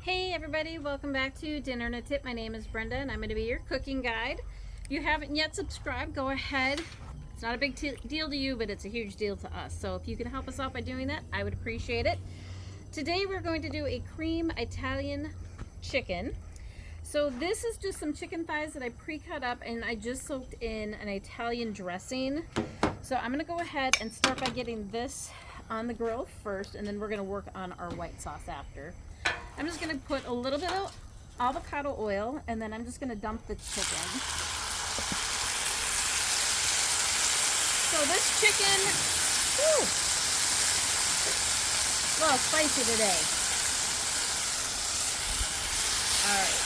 Hey everybody, welcome back to Dinner and a Tip. My name is Brenda and I'm going to be your cooking guide. If you haven't yet subscribed, go ahead. It's not a big deal to you, but it's a huge deal to us. So if you can help us out by doing that, I would appreciate it. Today we're going to do a cream Italian chicken. So this is just some chicken thighs that I pre-cut up and I just soaked in an Italian dressing. So I'm going to go ahead and start by getting this on the grill first, and then we're going to work on our white sauce after. I'm just going to put a little bit of avocado oil, and then I'm just going to dump the chicken. So this chicken, whew, a little spicy today. Alright.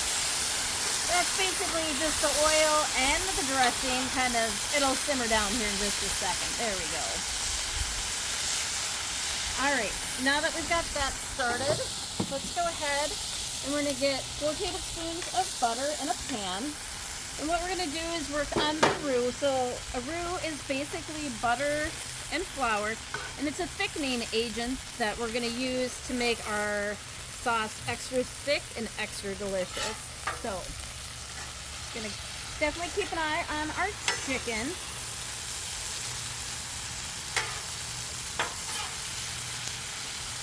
That's basically just the oil and the dressing, it'll simmer down here in just a second. There we go. Alright, now that we've got that started, let's go ahead and we're going to get 4 tablespoons of butter in a pan. And what we're going to do is work on the roux. So a roux is basically butter and flour, and it's a thickening agent that we're going to use to make our sauce extra thick and extra delicious. So going to definitely keep an eye on our chicken.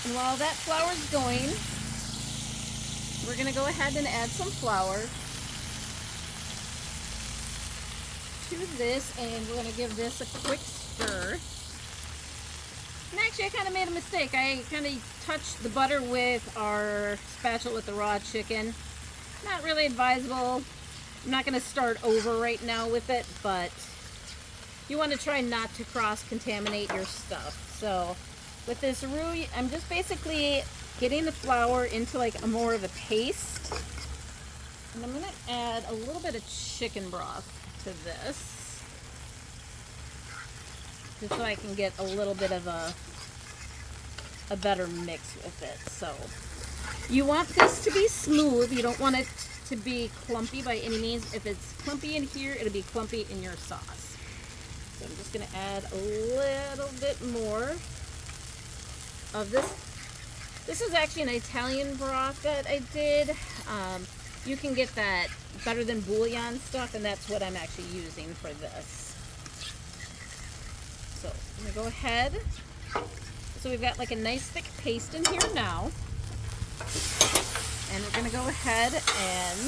And while that flour is going, we're going to go ahead and add some flour to this, and we're going to give this a quick stir. And actually, I kind of made a mistake. I kind of touched the butter with our spatula with the raw chicken. Not really advisable. I'm not going to start over right now with it, but you want to try not to cross-contaminate your stuff. So with this roux, I'm just basically getting the flour into like a more of a paste. And I'm going to add a little bit of chicken broth to this, just so I can get a little bit of a better mix with it. So you want this to be smooth. You don't want it to be clumpy by any means. If it's clumpy in here, it'll be clumpy in your sauce. So I'm just going to add a little bit more of this. This is actually an Italian broth that I did. You can get that Better Than Bouillon stuff, and that's what I'm actually using for this. So I'm going to go ahead. So we've got like a nice thick paste in here now. And we're going to go ahead and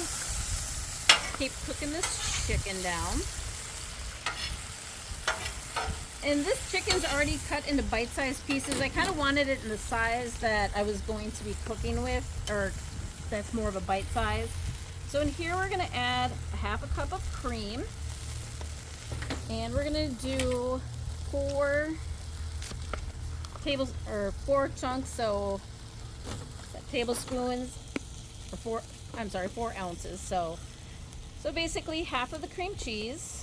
keep cooking this chicken down. And this chicken's already cut into bite-sized pieces. I kind of wanted it in the size that I was going to be cooking with, or that's more of a bite size. So in here we're going to add a half a cup of cream. And we're going to do 4 chunks, so tablespoons, or 4 ounces. So basically half of the cream cheese.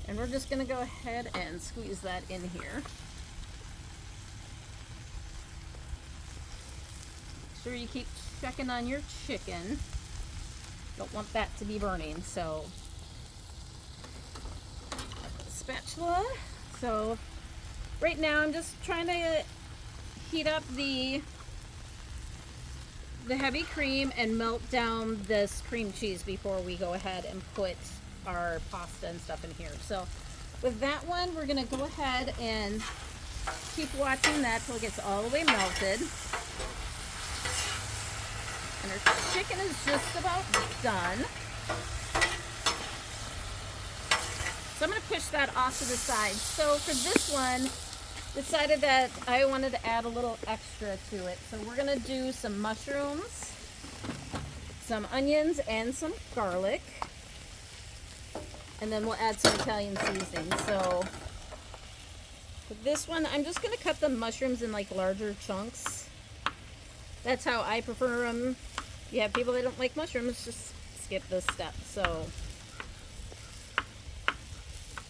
And we're just going to go ahead and squeeze that in here. Make sure you keep checking on your chicken. Don't want that to be burning. So, spatula. So, right now I'm just trying to heat up the heavy cream and melt down this cream cheese before we go ahead and put our pasta and stuff in here. So with that one, we're going to go ahead and keep watching that till it gets all the way melted. And our chicken is just about done. So I'm going to push that off to the side. So for this one, decided that I wanted to add a little extra to it. So we're going to do some mushrooms, some onions, and some garlic. And then we'll add some Italian seasoning. So with this one, I'm just going to cut the mushrooms in like larger chunks. That's how I prefer them. If you have people that don't like mushrooms, just skip this step. So,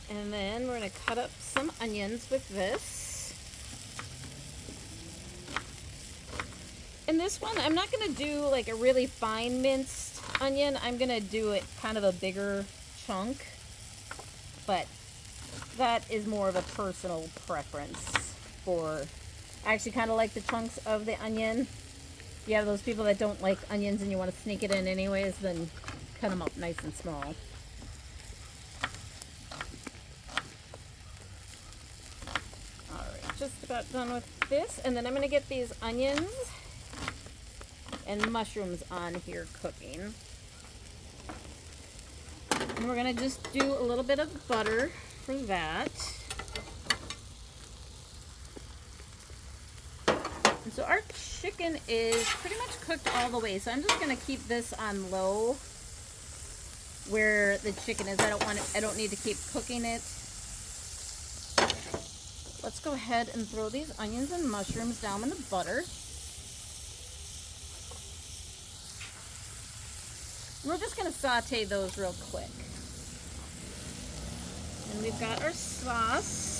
and then we're going to cut up some onions with this. And this one, I'm not going to do like a really fine minced onion. I'm going to do it kind of a bigger chunk. But that is more of a personal preference for, I actually kind of like the chunks of the onion. you have those people that don't like onions and you want to sneak it in anyways, then cut them up nice and small. Alright, just about done with this. And then I'm going to get these onions and mushrooms on here cooking. And we're going to just do a little bit of butter for that. And so our chicken is pretty much cooked all the way. So I'm just going to keep this on low where the chicken is. I don't need to keep cooking it. Let's go ahead and throw these onions and mushrooms down in the butter. We're just going to saute those real quick. And we've got our sauce.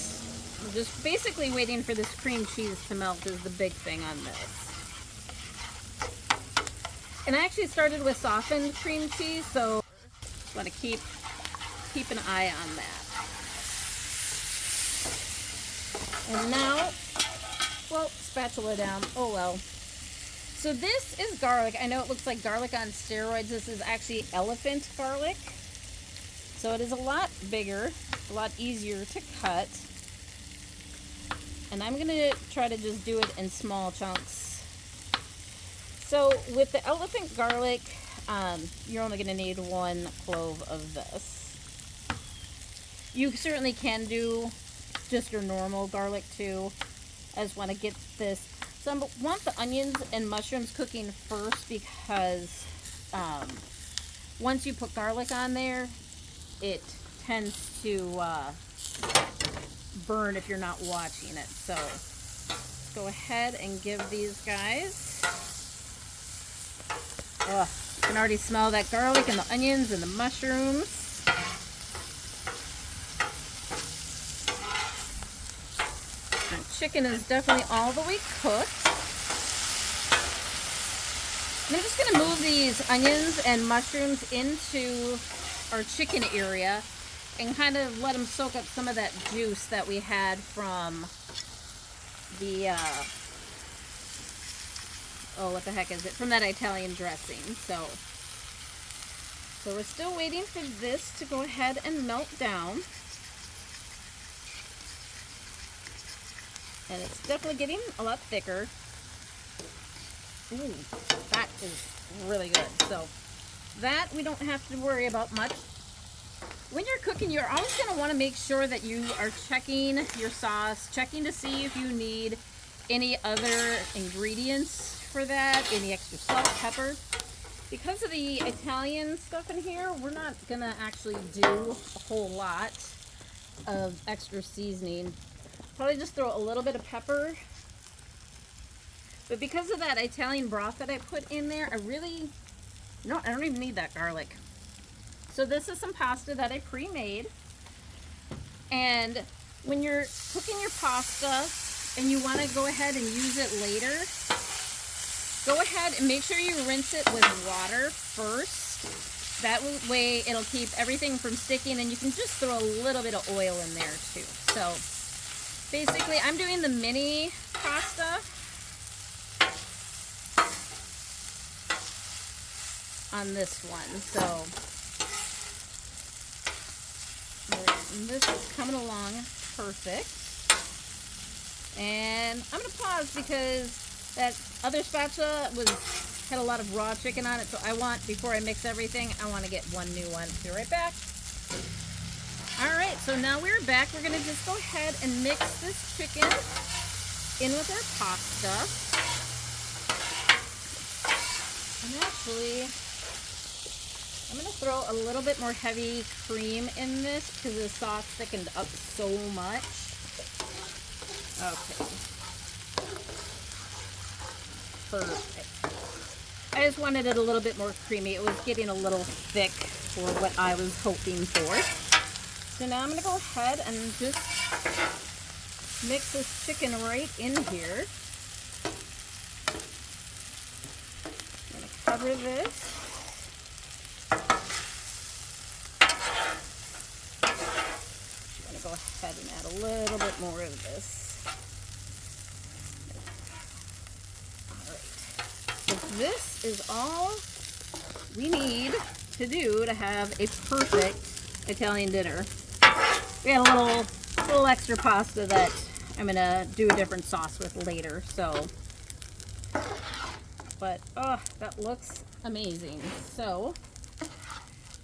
We're just basically waiting for this cream cheese to melt is the big thing on this. And I actually started with softened cream cheese, so I want to keep an eye on that. And now, well, spatula down. Oh well. So this is garlic. I know it looks like garlic on steroids. This is actually elephant garlic. So it is a lot bigger, a lot easier to cut. And I'm going to try to just do it in small chunks. So with the elephant garlic, you're only going to need 1 clove of this. You certainly can do just your normal garlic too. I just want to get this. So I want the onions and mushrooms cooking first because once you put garlic on there, it tends to burn if you're not watching it. So let's go ahead and give these guys. Ugh, you can already smell that garlic and the onions and the mushrooms. The chicken is definitely all the way cooked. And I'm just going to move these onions and mushrooms into our chicken area and kind of let them soak up some of that juice that we had from the, oh, what the heck is it? From that Italian dressing. So we're still waiting for this to go ahead and melt down. And it's definitely getting a lot thicker. Ooh, that is really good. So that we don't have to worry about much. When you're cooking, you're always going to want to make sure that you are checking your sauce, checking to see if you need any other ingredients for that, any extra salt, pepper. Because of the Italian stuff in here, we're not going to actually do a whole lot of extra seasoning. Probably just throw a little bit of pepper. But because of that Italian broth that I put in there, I don't even need that garlic. So this is some pasta that I pre-made. And when you're cooking your pasta and you want to go ahead and use it later, go ahead and make sure you rinse it with water first. That way it'll keep everything from sticking, and you can just throw a little bit of oil in there too. So basically, I'm doing the mini pasta on this one. So this is coming along perfect. And I'm going to pause because that other spatula had a lot of raw chicken on it. So I want, before I mix everything, I want to get one new one. Be right back. Alright, so now we're back. We're going to just go ahead and mix this chicken in with our pasta. And actually, I'm going to throw a little bit more heavy cream in this because the sauce thickened up so much. Okay. Perfect. I just wanted it a little bit more creamy. It was getting a little thick for what I was hoping for. So now I'm going to go ahead and just mix this chicken right in here. I'm going to cover this. I'm going to go ahead and add a little bit more of this. Alright. So this is all we need to do to have a perfect Italian dinner. We had a little extra pasta that I'm gonna do a different sauce with later, so. But, oh, that looks amazing. So,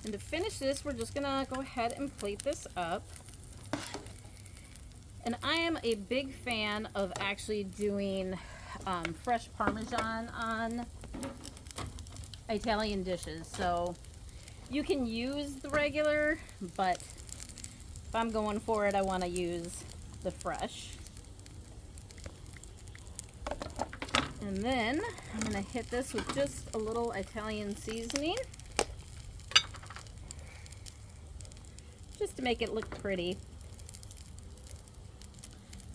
and to finish this, we're just gonna go ahead and plate this up. And I am a big fan of actually doing fresh Parmesan on Italian dishes. So you can use the regular, but if I'm going for it, I want to use the fresh. And then I'm going to hit this with just a little Italian seasoning, just to make it look pretty.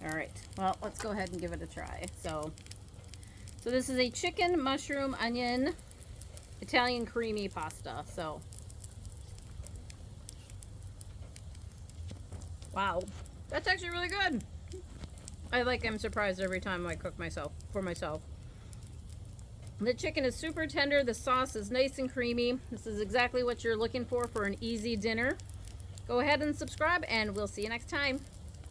All right, well, let's go ahead and give it a try. So this is a chicken, mushroom, onion, Italian creamy pasta. So, wow, that's actually really good. I'm surprised every time I cook for myself. The chicken is super tender. The sauce is nice and creamy. This is exactly what you're looking for an easy dinner. Go ahead and subscribe, and we'll see you next time.